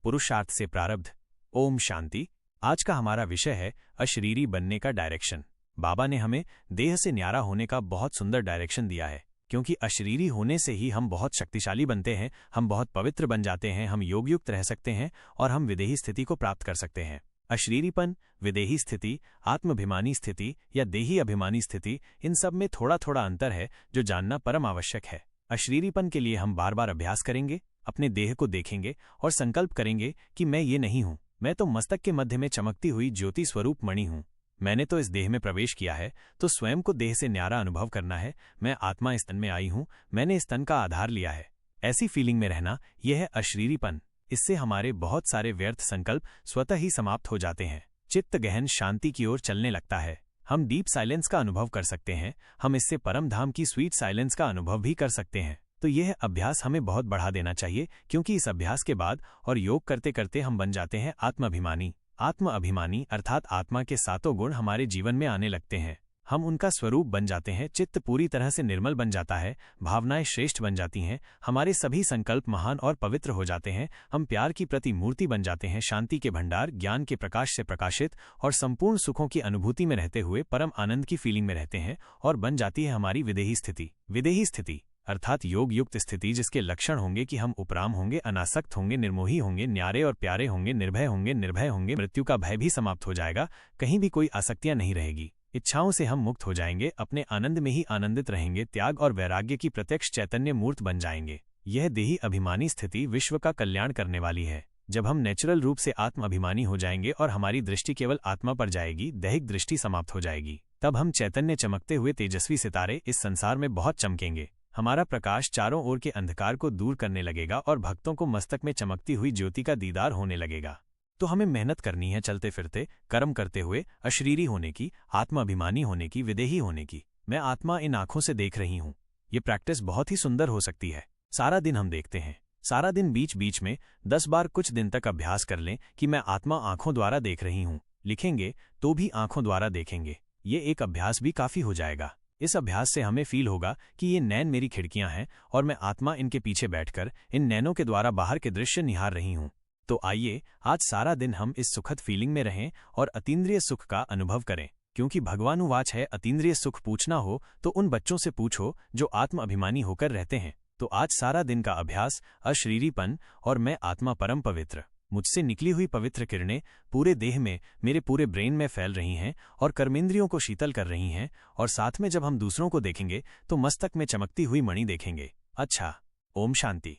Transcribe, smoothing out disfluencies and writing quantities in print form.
पुरुषार्थ से प्रारब्ध। ओम शांति। आज का हमारा विषय है अशरीरी बनने का डायरेक्शन। बाबा ने हमें देह से न्यारा होने का बहुत सुंदर डायरेक्शन दिया है, क्योंकि अशरीरी होने से ही हम बहुत शक्तिशाली बनते हैं, हम बहुत पवित्र बन जाते हैं, हम योगयुक्त रह सकते हैं और हम विदेही स्थिति को प्राप्त कर सकते हैं। अशरीरीपन, विदेही स्थिति, आत्माभिमानी स्थिति या देही अभिमानी स्थिति, इन सब में थोड़ा थोड़ा अंतर है जो जानना परम आवश्यक है। अशरीरीपन के लिए हम बार बार अभ्यास करेंगे, अपने देह को देखेंगे और संकल्प करेंगे कि मैं ये नहीं हूं, मैं तो मस्तक के मध्य में चमकती हुई ज्योति स्वरूप मणि हूं। मैंने तो इस देह में प्रवेश किया है, तो स्वयं को देह से न्यारा अनुभव करना है। मैं आत्मा इस तन में आई हूं, मैंने इस तन का आधार लिया है। ऐसी फीलिंग में रहना, यह है अशरीरीपन। इससे हमारे बहुत सारे व्यर्थ संकल्प स्वतः ही समाप्त हो जाते हैं। चित्त गहन शांति की ओर चलने लगता है। हम डीप साइलेंस का अनुभव कर सकते हैं, हम इससे परम धाम की स्वीट साइलेंस का अनुभव भी कर सकते हैं। तो यह अभ्यास हमें बहुत बढ़ा देना चाहिए, क्योंकि इस अभ्यास के बाद और योग करते करते हम बन जाते हैं आत्माभिमानी। आत्म अभिमानी अर्थात आत्मा के सातों गुण हमारे जीवन में आने लगते हैं, हम उनका स्वरूप बन जाते हैं। चित्त पूरी तरह से निर्मल बन जाता है, भावनाएं श्रेष्ठ बन जाती हैं, हमारे सभी संकल्प महान और पवित्र हो जाते हैं। हम प्यार की प्रतिमूर्ति बन जाते हैं, शांति के भंडार, ज्ञान के प्रकाश से प्रकाशित और संपूर्ण सुखों की अनुभूति में रहते हुए परम आनंद की फीलिंग में रहते हैं और बन जाती है हमारी विदेही स्थिति। विदेही स्थिति अर्थात योग युक्त स्थिति, जिसके लक्षण होंगे कि हम उपराम होंगे, अनासक्त होंगे, निर्मोही होंगे, न्यारे और प्यारे होंगे, निर्भय होंगे, निर्भय होंगे। मृत्यु का भय भी समाप्त हो जाएगा, कहीं भी कोई आसक्तियां नहीं रहेगी, इच्छाओं से हम मुक्त हो जाएंगे, अपने आनंद में ही आनंदित रहेंगे, त्याग और वैराग्य की प्रत्यक्ष चैतन्य मूर्त बन जाएंगे। यह देही अभिमानी स्थिति विश्व का कल्याण करने वाली है। जब हम नेचुरल रूप से आत्म अभिमानी हो जाएंगे और हमारी दृष्टि केवल आत्मा पर जाएगी, दैहिक दृष्टि समाप्त हो जाएगी, तब हम चैतन्य चमकते हुए तेजस्वी सितारे इस संसार में बहुत चमकेंगे। हमारा प्रकाश चारों ओर के अंधकार को दूर करने लगेगा और भक्तों को मस्तक में चमकती हुई ज्योति का दीदार होने लगेगा। तो हमें मेहनत करनी है, चलते फिरते कर्म करते हुए अशरीरी होने की, आत्मा अभिमानी होने की, विदेही होने की। मैं आत्मा इन आंखों से देख रही हूं। ये प्रैक्टिस बहुत ही सुंदर हो सकती है। सारा दिन हम देखते हैं, सारा दिन बीच बीच में 10 बार कुछ दिन तक अभ्यास कर लें कि मैं आत्मा आंखों द्वारा देख रही हूं। लिखेंगे तो भी आंखों द्वारा देखेंगे। ये एक अभ्यास भी काफी हो जाएगा। इस अभ्यास से हमें फील होगा कि ये नैन मेरी खिड़कियां हैं और मैं आत्मा इनके पीछे बैठकर इन नैनों के द्वारा बाहर के दृश्य निहार रही हूं। तो आइए आज सारा दिन हम इस सुखद फीलिंग में रहें और अतीन्द्रिय सुख का अनुभव करें, क्योंकि भगवानुवाच है, अतीन्द्रिय सुख पूछना हो तो उन बच्चों से पूछो जो आत्म अभिमानी होकर रहते हैं। तो आज सारा दिन का अभ्यास अशरीरीपन और मैं आत्मा परम पवित्र। मुझसे निकली हुई पवित्र किरणें पूरे देह में, मेरे पूरे ब्रेन में फैल रही हैं और कर्मेंद्रियों को शीतल कर रही हैं। और साथ में जब हम दूसरों को देखेंगे तो मस्तक में चमकती हुई मणि देखेंगे। अच्छा, ओम शांति।